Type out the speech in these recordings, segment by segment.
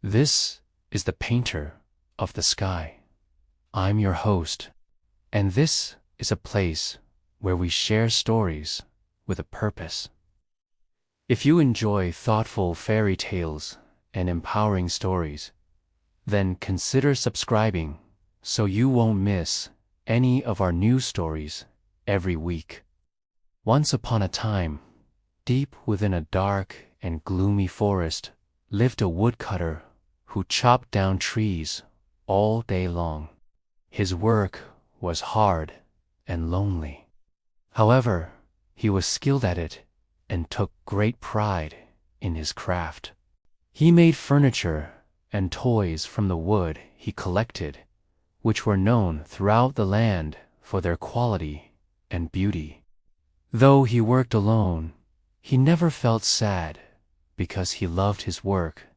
This is the painter of the sky. I'm your host, and this is a place where we share stories with a purpose. If you enjoy thoughtful fairy tales and empowering stories, then consider subscribing so you won't miss any of our new stories every week. Once upon a time, deep within a dark and gloomy forest, lived a woodcutter who chopped down trees all day long. His work was hard and lonely. However, he was skilled at it and took great pride in his craft. He made furniture and toys from the wood he collected, which were known throughout the land for their quality and beauty. Though he worked alone, he never felt sad because he loved his work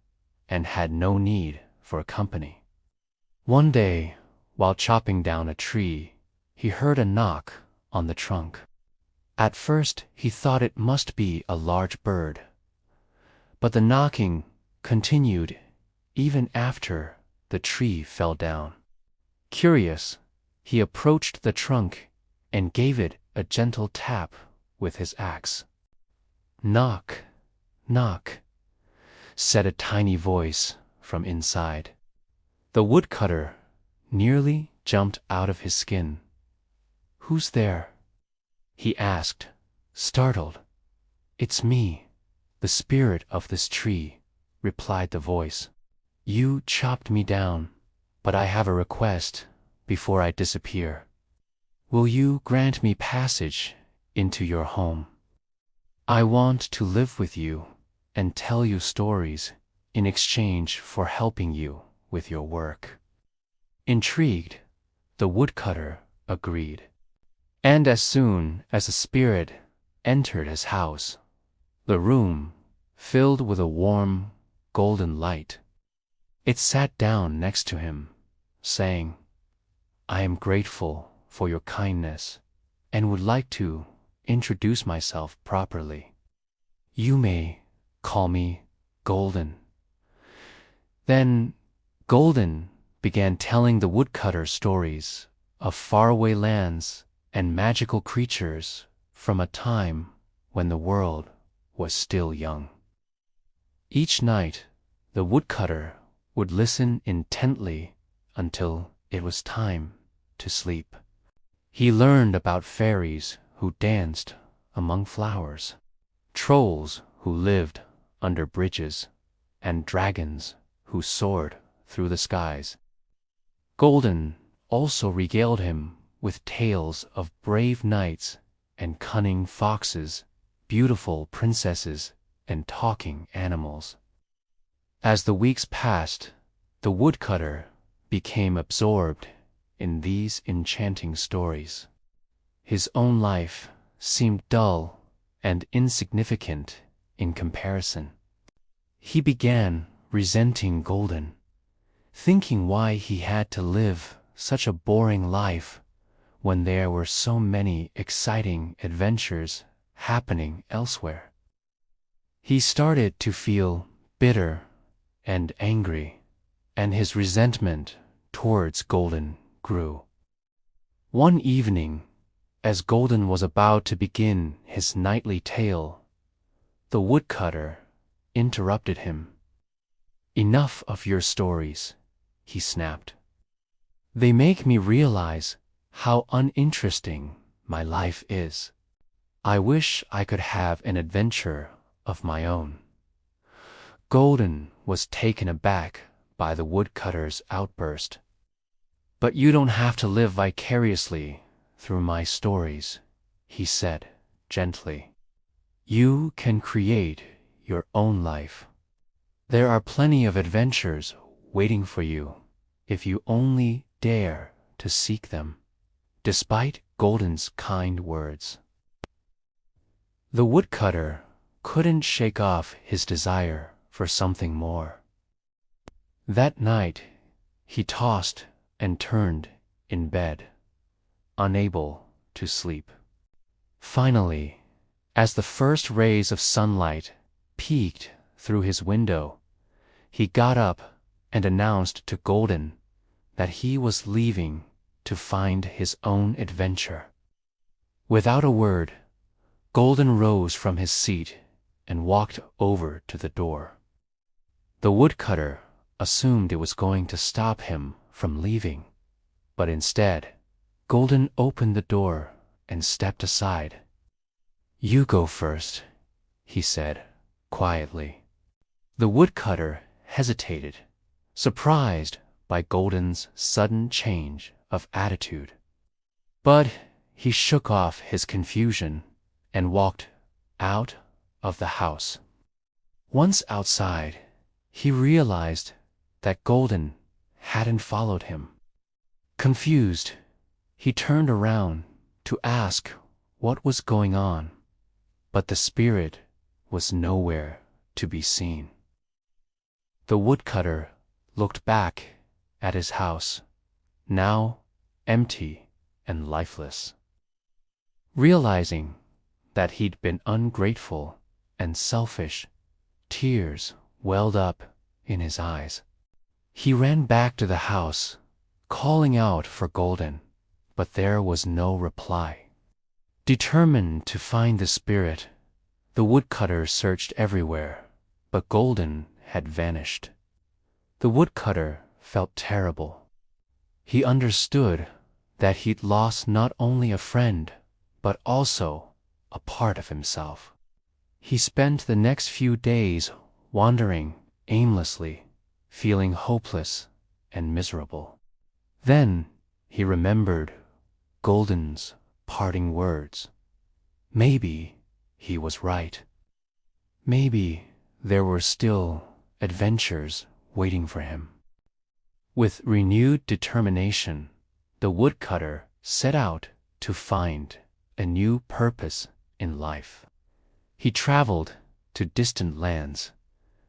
and had no need for company. One day, while chopping down a tree, he heard a knock on the trunk. At first, he thought it must be a large bird, but the knocking continued even after the tree fell down. Curious, he approached the trunk and gave it a gentle tap with his axe. "Knock, knock," said a tiny voice from inside. The woodcutter nearly jumped out of his skin. "Who's there?" he asked, startled. "It's me, the spirit of this tree," replied the voice. "You chopped me down, but I have a request before I disappear. Will you grant me passage into your home? I want to live with you and tell you stories in exchange for helping you with your work." Intrigued, the woodcutter agreed. And as soon as the spirit entered his house, the room filled with a warm, golden light. It sat down next to him, saying, "I am grateful for your kindness and would like to introduce myself properly. You may call me Golden." Then Golden began telling the woodcutter stories of faraway lands and magical creatures from a time when the world was still young. Each night, the woodcutter would listen intently until it was time to sleep. He learned about fairies who danced among flowers, trolls who lived under bridges, and dragons who soared through the skies. Golden also regaled him with tales of brave knights and cunning foxes, beautiful princesses, and talking animals. As the weeks passed, the woodcutter became absorbed in these enchanting stories. His own life seemed dull and insignificant in comparison. He began resenting Golden, thinking why he had to live such a boring life when there were so many exciting adventures happening elsewhere. He started to feel bitter and angry, and his resentment towards Golden grew. One evening, as Golden was about to begin his nightly tale, the woodcutter interrupted him. "Enough of your stories," he snapped. "They make me realize how uninteresting my life is. I wish I could have an adventure of my own." Golden was taken aback by the woodcutter's outburst. "But you don't have to live vicariously through my stories," he said gently. "You can create your own life. There are plenty of adventures waiting for you if you only dare to seek them." Despite Golden's kind words, the woodcutter couldn't shake off his desire for something more. That night, he tossed and turned in bed, unable to sleep. Finally, as the first rays of sunlight peeked through his window, he got up and announced to Golden that he was leaving to find his own adventure. Without a word, Golden rose from his seat and walked over to the door. The woodcutter assumed it was going to stop him from leaving, but instead, Golden opened the door and stepped aside. "You go first," he said quietly. The woodcutter hesitated, surprised by Golden's sudden change of attitude. But he shook off his confusion and walked out of the house. Once outside, he realized that Golden hadn't followed him. Confused, he turned around to ask what was going on, but the spirit was nowhere to be seen. The woodcutter looked back at his house, now empty and lifeless. Realizing that he'd been ungrateful and selfish, tears welled up in his eyes. He ran back to the house, calling out for Golden, but there was no reply. Determined to find the spirit, the woodcutter searched everywhere, but Golden had vanished. The woodcutter felt terrible. He understood that he'd lost not only a friend, but also a part of himself. He spent the next few days wandering aimlessly, feeling hopeless and miserable. Then he remembered Golden's parting words. Maybe he was right. Maybe there were still adventures waiting for him. With renewed determination, the woodcutter set out to find a new purpose in life. He traveled to distant lands,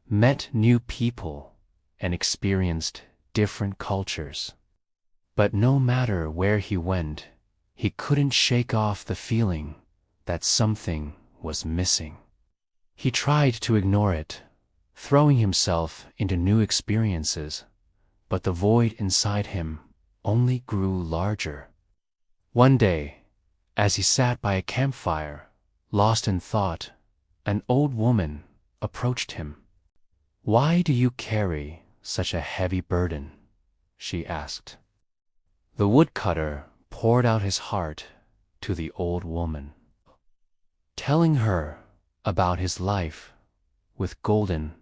met new people, and experienced different cultures. But no matter where he went, he couldn't shake off the feeling that something was missing. He tried to ignore it, throwing himself into new experiences, but the void inside him only grew larger. One day, as he sat by a campfire, lost in thought, an old woman approached him. "Why do you carry such a heavy burden?" she asked. The woodcutter poured out his heart to the old woman, telling her about his life with Golden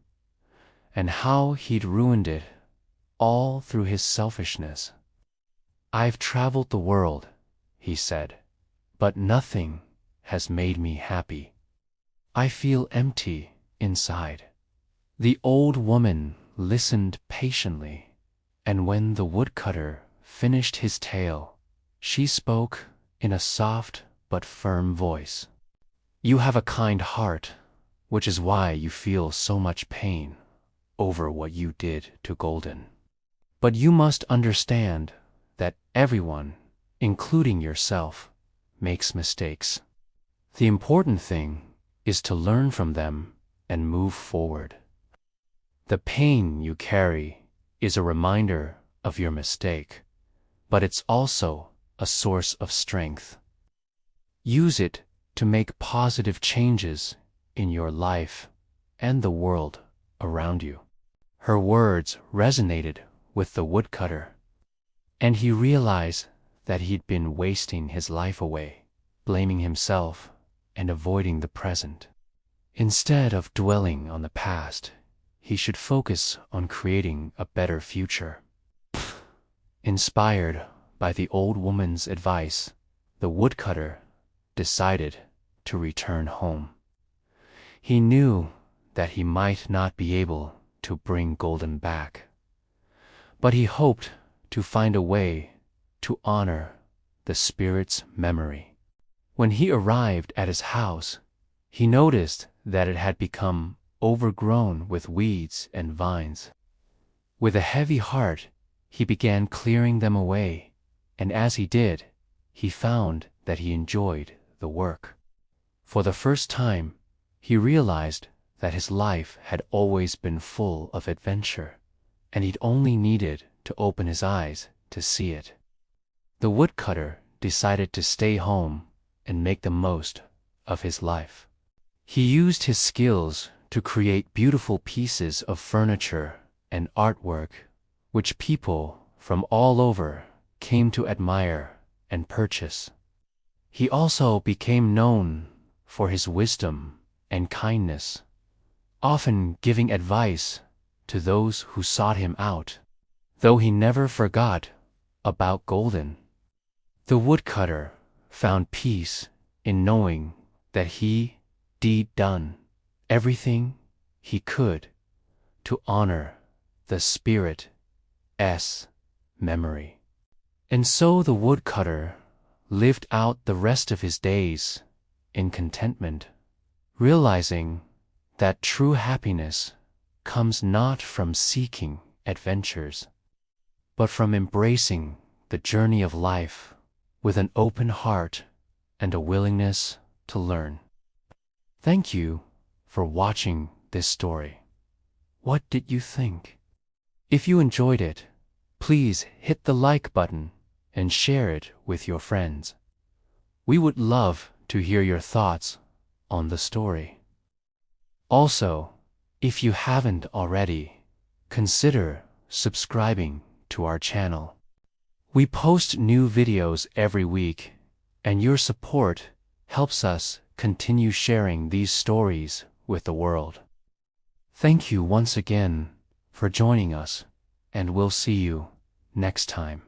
and how he'd ruined it all through his selfishness. "I've traveled the world," he said, "but nothing has made me happy. I feel empty inside." The old woman listened patiently, and when the woodcutter finished his tale, she spoke in a soft but firm voice. "You have a kind heart, which is why you feel so much pain over what you did to Golden. But you must understand that everyone, including yourself, makes mistakes. The important thing is to learn from them and move forward. The pain you carry is a reminder of your mistake, but it's also a source of strength. Use it to make positive changes in your life and the world around you." Her words resonated with the woodcutter, and he realized that he'd been wasting his life away, blaming himself and avoiding the present. Instead of dwelling on the past, he should focus on creating a better future. Inspired by the old woman's advice, the woodcutter decided to return home. He knew that he might not be able to bring Golden back, but he hoped to find a way to honor the spirit's memory. When he arrived at his house, he noticed that it had become overgrown with weeds and vines. With a heavy heart, he began clearing them away, and as he did, he found that he enjoyed the work. For the first time, he realized that his life had always been full of adventure, and he'd only needed to open his eyes to see it. The woodcutter decided to stay home and make the most of his life. He used his skills to create beautiful pieces of furniture and artwork, which people from all over came to admire and purchase. He also became known for his wisdom and kindness, often giving advice to those who sought him out, though he never forgot about Golden. The woodcutter found peace in knowing that he'd done everything he could to honor the spirit's memory. And so the woodcutter lived out the rest of his days in contentment, realizing that true happiness comes not from seeking adventures, but from embracing the journey of life with an open heart and a willingness to learn. Thank you for watching this story. What did you think? If you enjoyed it, please hit the like button and share it with your friends. We would love to hear your thoughts on the story. Also, if you haven't already, consider subscribing to our channel. We post new videos every week, and your support helps us continue sharing these stories with the world. Thank you once again for joining us, and we'll see you next time.